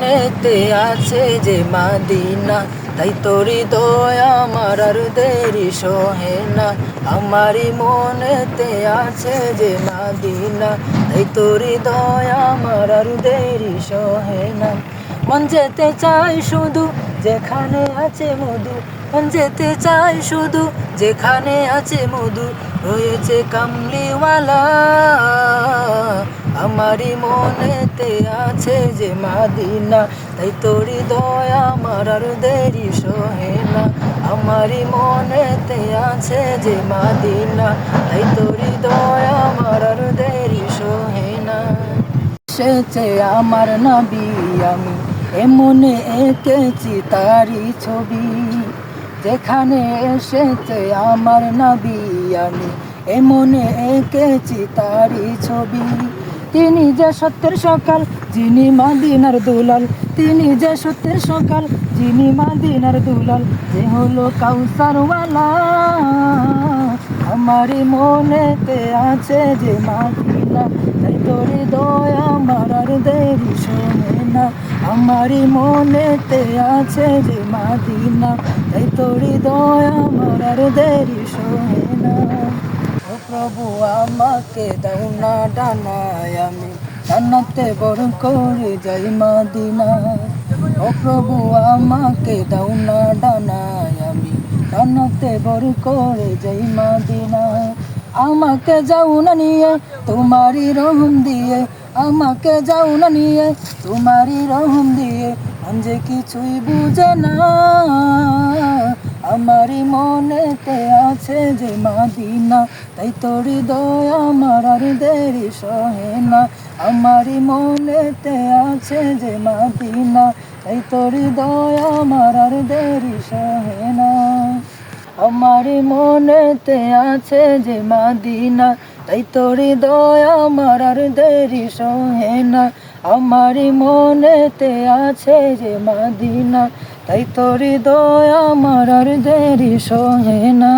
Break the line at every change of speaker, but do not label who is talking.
নেতে আছে যে মাদিনা, তাই তোরি দয়া আমার আর দেরি সহে না। আমারই মনেতে আছে যে মাদিনা, তাই তোরি দয়া আমার আর দেরি সহে না। মন যেতে চাই শুধু যেখানে আছে মধু, মন যেতে চাই শুধু যেখানে আছে মধু, রয়েছে কামলিওয়ালা। আমারই মনেতে আছে যে মাদিনা, তাই তোরি দয়া আমার আর দেরি সহে না। আমারই মনেতে আছে যে মাদিনা, তাই তোরি দয়া আমার আর দেরি সহে না। এসেছে আমার নবী, আমি এমনে এঁকেছি তারি ছবি। যেখানে এসেছে আমার নবী, আমি এমনে এঁকেছি তারি ছবি। তিনি যে সত্যের সকাল, যিনি মাদিনার দুলাল, তিনি যে সত্যের সকাল, যিনি মাদিনার দুলাল, যে হলো কাউসারওয়ালা। আমারই মনেতে আছে যে মাদিনা, তাই তোরি দয়া আমার আর দেরি সহে না। আমারই মনেতে আছে যে মাদিনা, তাই তোরি দয়া আমার আর দেরি সহে না। ও প্রভু আমাকে দাও না ডানায়, আমি জান্নাতে বড় করে যাই মাদিনা। ও প্রভু আমাকে দাও না ডানায়, আমি জান্নাতে বড় করে যাই মাদিনা। আমাকে যাও না নিয়ে তোমারই রহম দিয়ে, আমাকে যাও না নিয়ে তোমারই রহম দিয়ে, মন যে কিছুই বুঝে না। আমারই মনেতে আছে যে মাদিনা, তাই তোরি দয়া আমার আর দেরি সহে না। আমারই মনেতে আছে যে মাদিনা, তাই তোরি দয়া আমার আর দেরি সহে না। আমারই মনেতে আছে যে মাদিনা, তাই তোরি দয়া আমার আর দেরি সহে না। আমারই মনেতে আছে যে মাদিনা, তাই তোরি দয়া আমার আর দেরি সহে না।